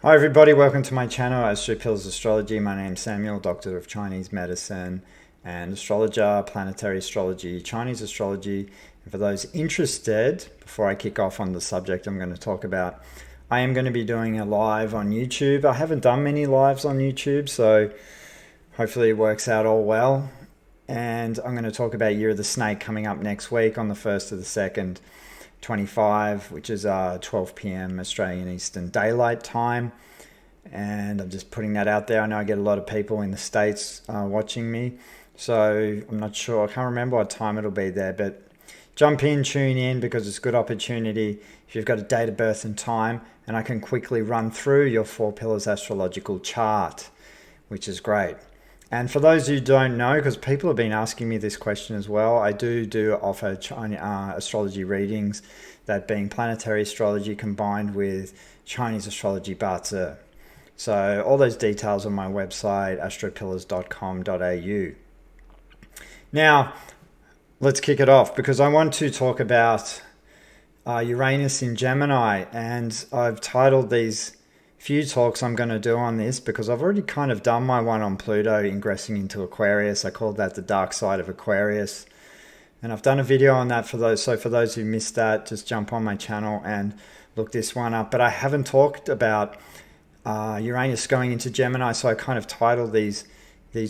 Hi everybody, welcome to my channel, Astro Pills Astrology. My name's Samuel, Doctor of Chinese Medicine and astrologer, planetary astrology, Chinese astrology. And for those interested, before I kick off on the subject I'm going to talk about, I am going to be doing a live on YouTube. I haven't done many lives on YouTube, so hopefully it works out all well. And I'm going to talk about Year of the Snake coming up next week on the 1st to the 2nd. 25, which is 12 p.m. Australian Eastern Daylight Time. And I'm just putting that out there. I know I get a lot of people in the States watching me. So I'm not sure. I can't remember what time it'll be there. But jump in, tune in, because it's a good opportunity if you've got a date of birth and time. And I can quickly run through your 4 pillars astrological chart, which is great. And for those who don't know, because people have been asking me this question as well, I do offer astrology readings, that being planetary astrology combined with Chinese astrology Bazi. So all those details on my website, astropillars.com.au. Now, let's kick it off, because I want to talk about Uranus in Gemini, and I've titled these few talks I'm going to do on this because I've already kind of done my one on Pluto ingressing into Aquarius. I called that the dark side of Aquarius, and I've done a video on that for those. So for those who missed that, just jump on my channel and look this one up. But I haven't talked about Uranus going into Gemini, so I kind of titled these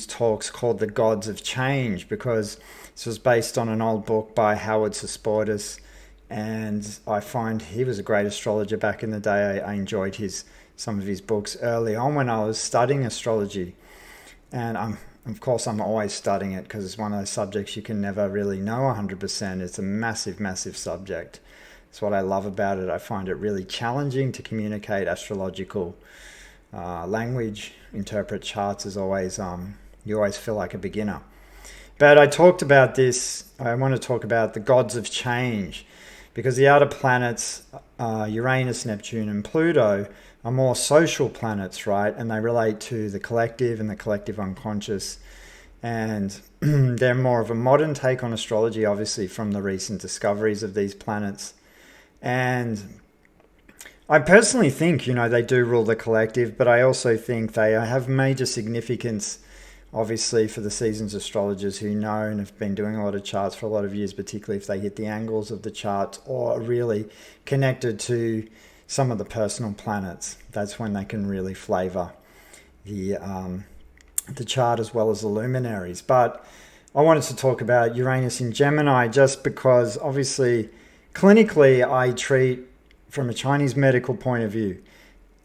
talks called The Gods of Change, because this was based on an old book by Howard Suspordis, and I find he was a great astrologer back in the day. I enjoyed some of his books early on when I was studying astrology, and of course I'm always studying it because it's one of those subjects you can never really know 100%. It's a massive subject. It's what I love about it. I find it really challenging to communicate astrological language, interpret charts. As always, you always feel like a beginner. But I talked about this. I want to talk about the gods of change, because the outer planets, Uranus, Neptune, and Pluto, are more social planets, right? And they relate to the collective and the collective unconscious. And they're more of a modern take on astrology, obviously, from the recent discoveries of these planets. And I personally think, they do rule the collective, but I also think they have major significance, obviously, for the seasons astrologers who know and have been doing a lot of charts for a lot of years, particularly if they hit the angles of the charts or are really connected to some of the personal planets. That's when they can really flavor the chart as well as the luminaries. But I wanted to talk about Uranus in Gemini just because, obviously, clinically I treat from a Chinese medical point of view,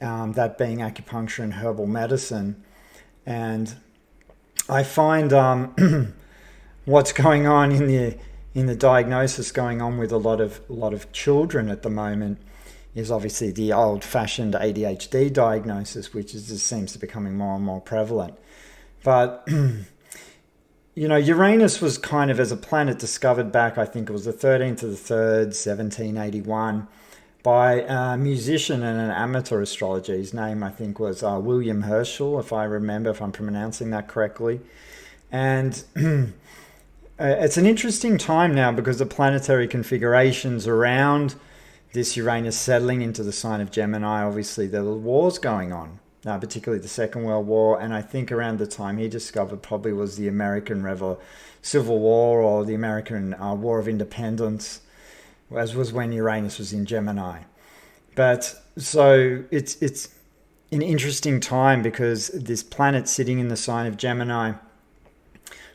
that being acupuncture and herbal medicine. And I find what's going on in the diagnosis going on with a lot of children at the moment is obviously the old-fashioned ADHD diagnosis, which just seems to be becoming more and more prevalent. But Uranus was kind of, as a planet, discovered back, I think it was the 13th of the 3rd, 1781, by a musician and an amateur astrologer. His name, I think, was William Herschel, if I'm pronouncing that correctly. And it's an interesting time now because the planetary configurations around this Uranus settling into the sign of Gemini, obviously there were wars going on, particularly the Second World War. And I think around the time he discovered probably was the American Civil War, or the American War of Independence, as was when Uranus was in Gemini. But so it's an interesting time because this planet sitting in the sign of Gemini,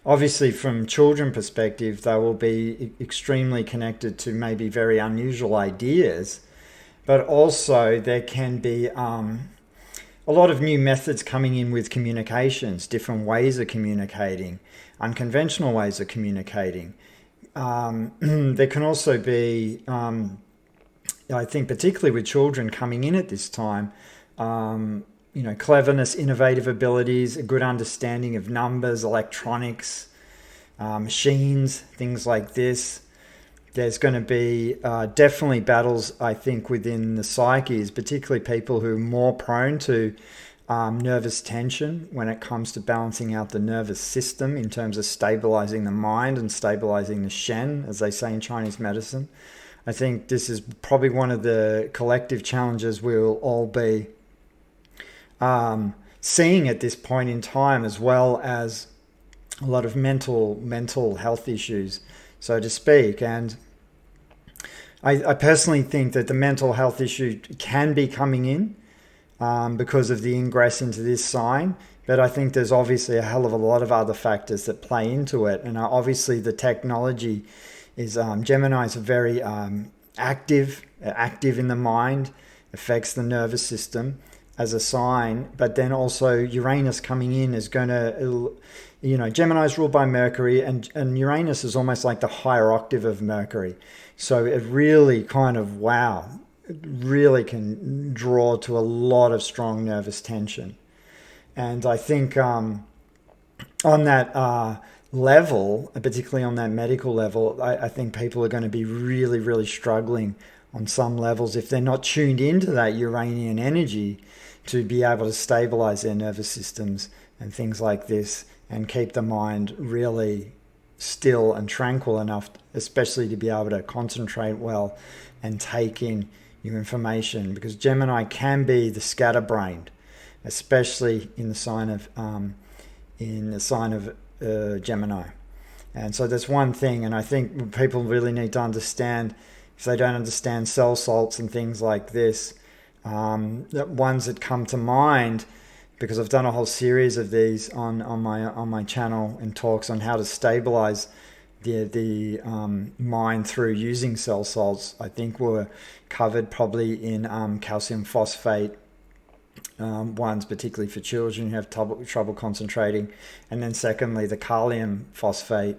obviously from children perspective, they will be extremely connected to maybe very unusual ideas, but also there can be a lot of new methods coming in with communications, different ways of communicating, unconventional ways of communicating. There can also be, I think particularly with children coming in at this time, cleverness, innovative abilities, a good understanding of numbers, electronics, machines, things like this. There's going to be definitely battles, I think, within the psyches, particularly people who are more prone to nervous tension when it comes to balancing out the nervous system in terms of stabilizing the mind and stabilizing the Shen, as they say in Chinese medicine. I think this is probably one of the collective challenges we'll all be seeing at this point in time, as well as a lot of mental health issues, so to speak. And I personally think that the mental health issue can be coming in because of the ingress into this sign. But I think there's obviously a hell of a lot of other factors that play into it. And obviously the technology is, Gemini is a very active in the mind, affects the nervous system as a sign. But then also Uranus coming in is going to, Gemini is ruled by Mercury, and Uranus is almost like the higher octave of Mercury. So it really kind of, it really can draw to a lot of strong nervous tension. And I think on that level, particularly on that medical level, I think people are going to be really, really struggling on some levels if they're not tuned into that Uranian energy to be able to stabilize their nervous systems and things like this, and keep the mind really still and tranquil enough, especially to be able to concentrate well and take in your information, because Gemini can be the scatterbrained, especially in the sign of Gemini. And so that's one thing, and I think people really need to understand, if they don't understand cell salts and things like this, that ones that come to mind, because I've done a whole series of these on my channel and talks on how to stabilize the mind through using cell salts. I think were covered probably in calcium phosphate ones, particularly for children who have trouble concentrating, and then secondly the kalium phosphate,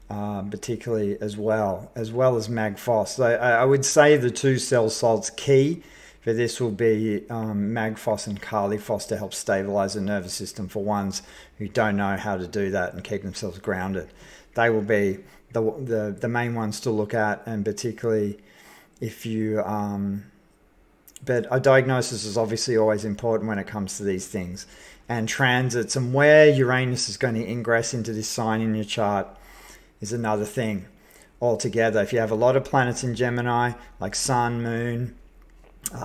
particularly as well as mag phos. So I would say the two cell salts key for this will be mag phos and kali phos to help stabilize the nervous system for ones who don't know how to do that and keep themselves grounded. They will be the main ones to look at, and particularly if you but a diagnosis is obviously always important when it comes to these things. And transits and where Uranus is going to ingress into this sign in your chart is another thing altogether. If you have a lot of planets in Gemini, like Sun, Moon,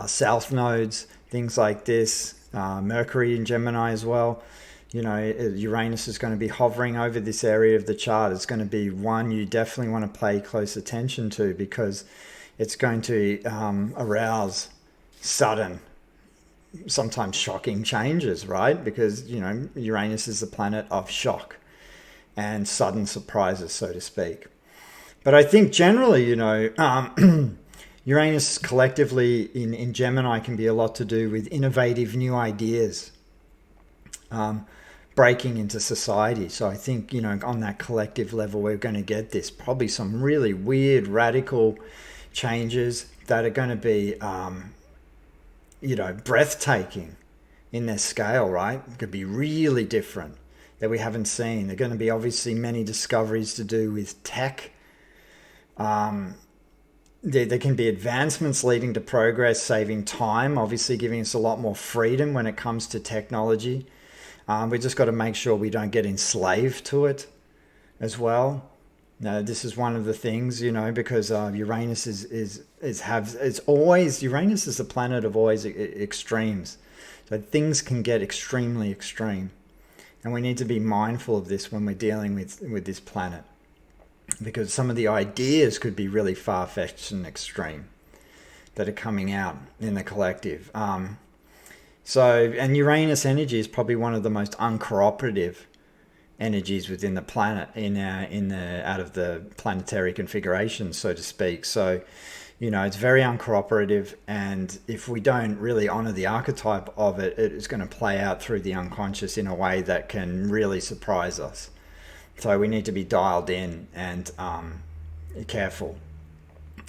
South nodes, things like this, Mercury in Gemini as well, Uranus is going to be hovering over this area of the chart. It's going to be one you definitely want to pay close attention to, because it's going to arouse sudden, sometimes shocking changes, right? Because Uranus is the planet of shock and sudden surprises, so to speak. But I think generally, Uranus collectively in Gemini can be a lot to do with innovative new ideas breaking into society. So I think, on that collective level, we're going to get this, probably some really weird, radical changes that are going to be breathtaking in their scale, right? It could be really different that we haven't seen. There are going to be obviously many discoveries to do with tech. There can be advancements leading to progress, saving time, obviously giving us a lot more freedom when it comes to technology. We just got to make sure we don't get enslaved to it as well. Now, this is one of the things, because Uranus Uranus is the planet of always extremes. So things can get extremely extreme. And we need to be mindful of this when we're dealing with this planet, because some of the ideas could be really far-fetched and extreme that are coming out in the collective. And Uranus energy is probably one of the most uncooperative energies within the planet out of the planetary configuration, so to speak. So, it's very uncooperative, and if we don't really honor the archetype of it, it's going to play out through the unconscious in a way that can really surprise us. So we need to be dialed in and careful.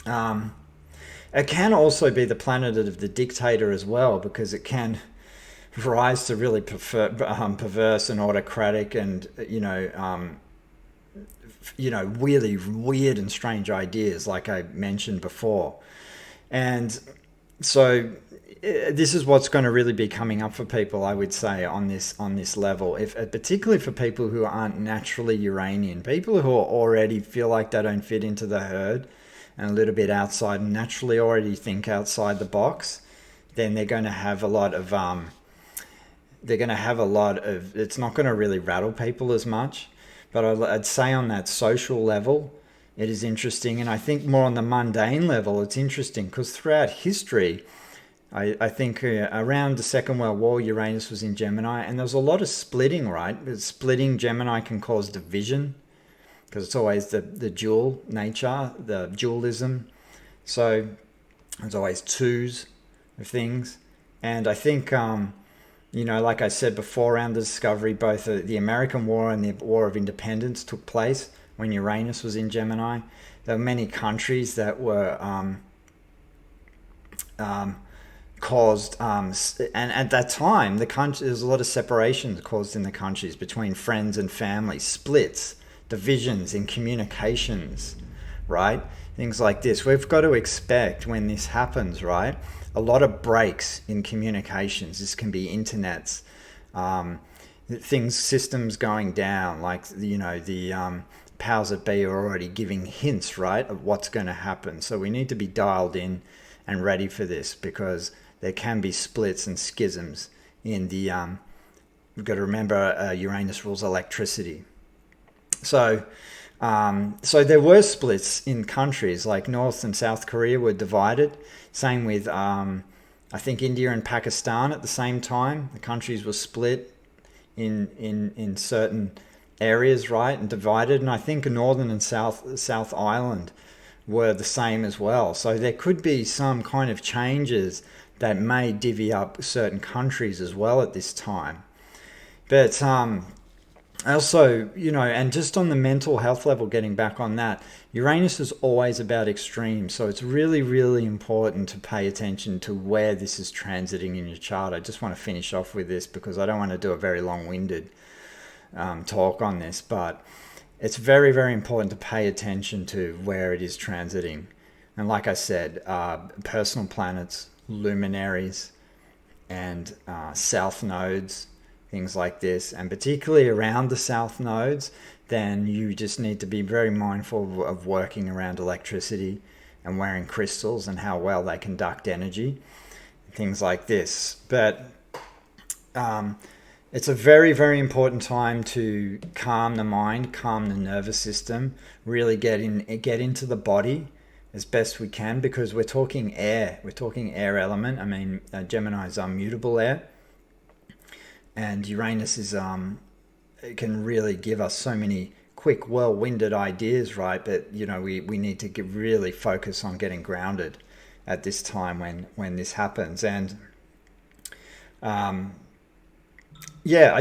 It can also be the planet of the dictator as well, because it can rise to really perverse and autocratic and really weird and strange ideas, like I mentioned before. And so this is what's going to really be coming up for people, I would say, on this level, particularly for people who aren't naturally Uranian, people who already feel like they don't fit into the herd and a little bit outside and naturally already think outside the box. Then they're going to have a lot of they're going to have a lot of, it's not going to really rattle people as much. But I'd say on that social level, it is interesting. And I think more on the mundane level, it's interesting because throughout history, I think around the Second World War, Uranus was in Gemini, and there was a lot of splitting, right? Splitting Gemini can cause division because it's always the dual nature, the dualism. So there's always twos of things. And I think, like I said before, around the discovery, both the American War and the War of Independence took place when Uranus was in Gemini. There were many countries that were caused, and at that time, there was a lot of separations caused in the countries between friends and family, splits, divisions in communications, right? Things like this. We've got to expect when this happens, right? A lot of breaks in communications. This can be internets, systems going down, like, the powers that be are already giving hints, right, of what's going to happen. So we need to be dialed in and ready for this because there can be splits and schisms in the, we've got to remember Uranus rules electricity. So there were splits in countries, like North and South Korea were divided. Same with, I think, India and Pakistan at the same time. The countries were split in certain areas, right, and divided. And I think Northern and South Island were the same as well. So there could be some kind of changes that may divvy up certain countries as well at this time. But also, and just on the mental health level, getting back on that, Uranus is always about extremes. So it's really, really important to pay attention to where this is transiting in your chart. I just want to finish off with this because I don't want to do a very long-winded talk on this, but it's very, very important to pay attention to where it is transiting. And like I said, personal planets, luminaries, and south nodes, things like this, and particularly around the south nodes, then you just need to be very mindful of working around electricity and wearing crystals and how well they conduct energy, things like this. But it's a very, very important time to calm the mind, calm the nervous system, really get into the body as best we can, because we're talking air element. I mean, Gemini is unmutable air, and Uranus is it can really give us so many quick, well-winded ideas, right? But we need to really focus on getting grounded at this time when this happens. And I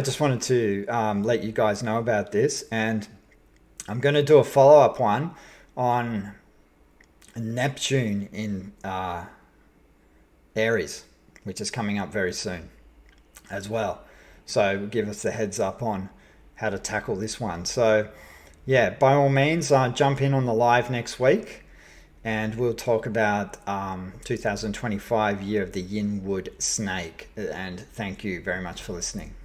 just wanted to let you guys know about this, and I'm going to do a follow-up one on Neptune in Aries, which is coming up very soon as well. So give us a heads up on how to tackle this one. So by all means, jump in on the live next week, and we'll talk about 2025 year of the Yin Wood Snake. And thank you very much for listening.